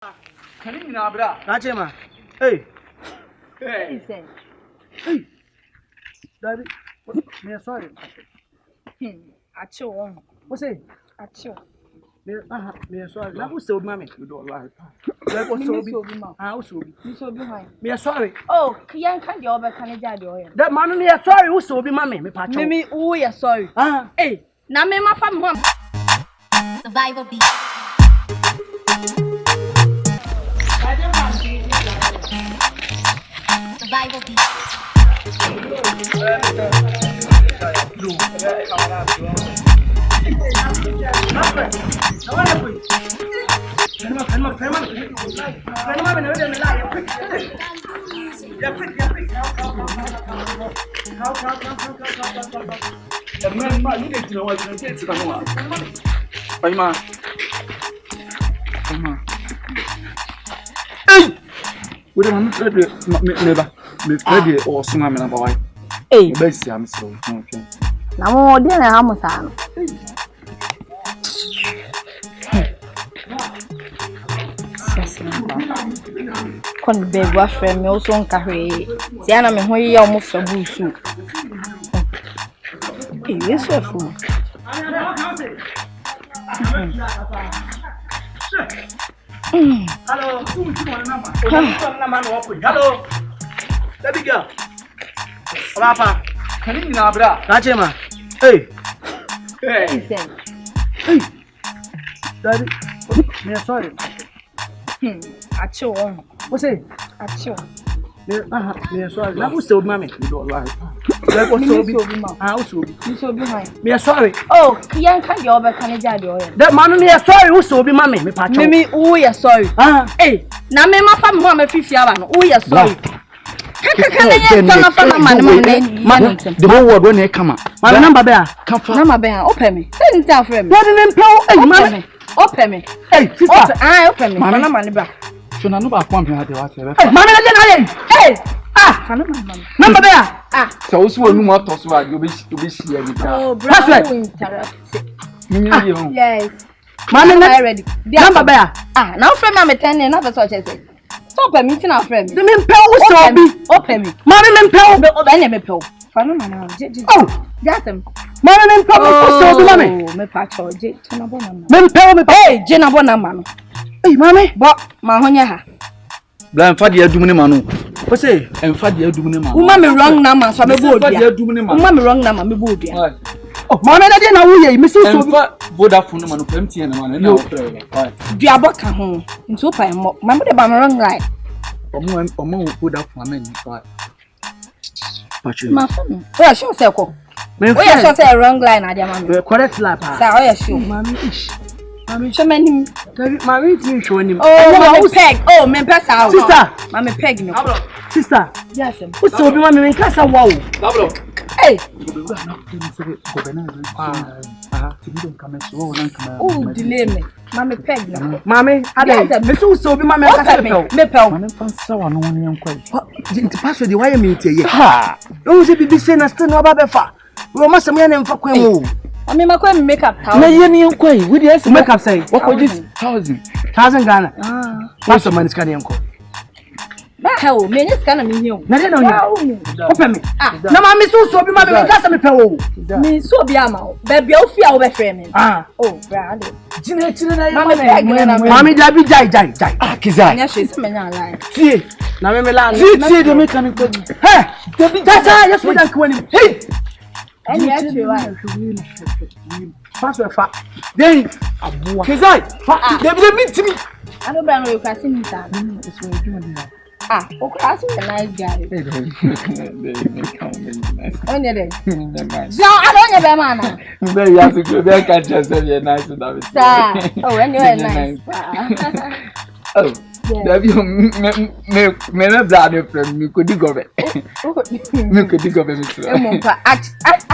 Can you bra? Nachema. Hey. Hey. Hey. Daddy. Me sorry. Acho one. What's it? Acho. Me sorry. Na who sold mommy? You don't lie. Like what sold me? Ah, who sold me? You so behind. Me sorry. Oh, kiyan kan the over kan ja the oil. That man me sorry who sold me mommy? Me patch. Mimi, oh yeah, sorry. Hey. Na me ma fam ho. Survival beat. Survival beat. We don't never. Me Freddy or some man about Hey, best I'm so okay. na mo de na amusa no. Kon be gwa frame me also nka hwe. Ti ana me ho ye o mo fa busu. Eh, yeso fu. Hello. Hello. Baby girl. Papa. Can you bra? Nachema. Hey. Hey. Daddy. Me sorry. Acho one. What's it? Acho. Me sorry. Na who sold mommy? You don't lie. Like what sold me? me. Ah, who sold me? You so behind. Me sorry. Oh, kiyan kan the over kan ja the oil. That man me sorry who sold me mommy? Me patch. Mimi, oh yeah, sorry. Hey. Na me ma fam ho ma fifi aba no. Oh yeah, sorry. Kaka na ya fama man Man, the whole world when they come up. My number there. Number be open me. Send it out for me. What didn't pay? Hey, man. Open me. Hey, sister. Open me. Mana man bra. So na no ba kwam pe ade wa se be. Hey, man, again. Hey. Mana man. Number there. So so onu mo to so ade obi share ni ka. Oh, bro. Yes. Man, ready. Number there. Now friend me 10 na person say. Stop me meeting our friend. The men pay who sold me. Open me. Man, men pay. Open me pay. Fana man. Oh. Jasem. Man, men pay who sold me mommy. Me patch o je na bona man. Men pay me. Hey, je na bona man. Hey, mommy. Bo ma honya ha. Bla mfa de adum ne ma no. What's it? Mfa de adum ne ma. Uma me wrong number so me bo Mfa de odia. adum ne ma. Uma me wrong number me bo odia. Oh, mommy, that day na wo ye. Me so Mfa Vodafone ma no MTN ma no na ofre. Duabo ka ho. Nti o pa mo. Ma me de ba me wrong line. Omo Vodafone ma ni so. Pachu. Ma phone. O sure say ko. me O sure say wrong line ade ma me. correct lap. Sa o sure. Mommy ish. Mommy show me. Mommy didn't show him. Oh, me peg. Oh, me pesa. Sister. Ma me peg no. Sister. Yes. Who sold me mommy? Me kasa wow. Dablo. Hey. Oh, delay me. Ma me peg no. Mommy, ade. Me so sold me mommy kasa me. Me peg. Man fan sawa no won yan kwai. The password why me tie. Ha. Don't say bibi say na still no ba befa. We must me na mfa kwan mu. I mean, my queen makeup Na ye ni yan kwai. We dey Make up say. what for this 1000. 1000 Ghana. What's the money scan yanko? Ba hell, me ni scan me here. Na dey no here. Open me. Na mommy so be mommy kasa me pe wo. Me so be ama. Baby o fi a wo be frame me. Oh, brand. Chine na Mommy peg na. Mommy da bi jai. Kiza. Anya she se me nya line. Tie. Na me la. Tie de mechanic ko. Hey. Kasa yes we dan kwani. Hey. Anya actually why? Password fa. Then abuwa. Kiza. They be meet me. I don't know you can see me that. Okay, I see a nice guy. On your day. So I don't know man. Very happy to be catch yourself you're nice to David. Oh, when you're nice. Oh. That you me blood from me could go back. Me could go back.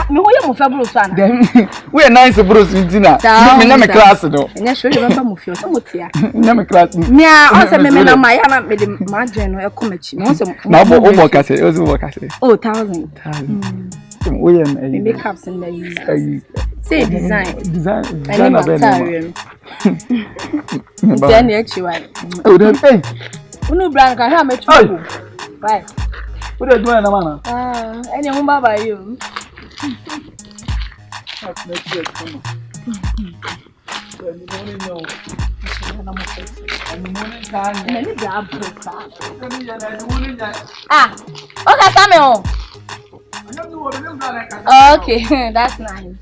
Me who you move bro sana. Then we are nice bros with dinner. Me na me class no. Enya show you remember move so motia. Na me class. Me a say me na my ya na me de ma join no e come achi. Me say na bo kase, o zo kase. Oh 1000. We are makeups in the say design. Design. Any material. Then actually. Oh, then hey. Unu brand can have me trouble. Bye. What are you doing, man? Any woman by you. Okay, come on. Okay, that's nice.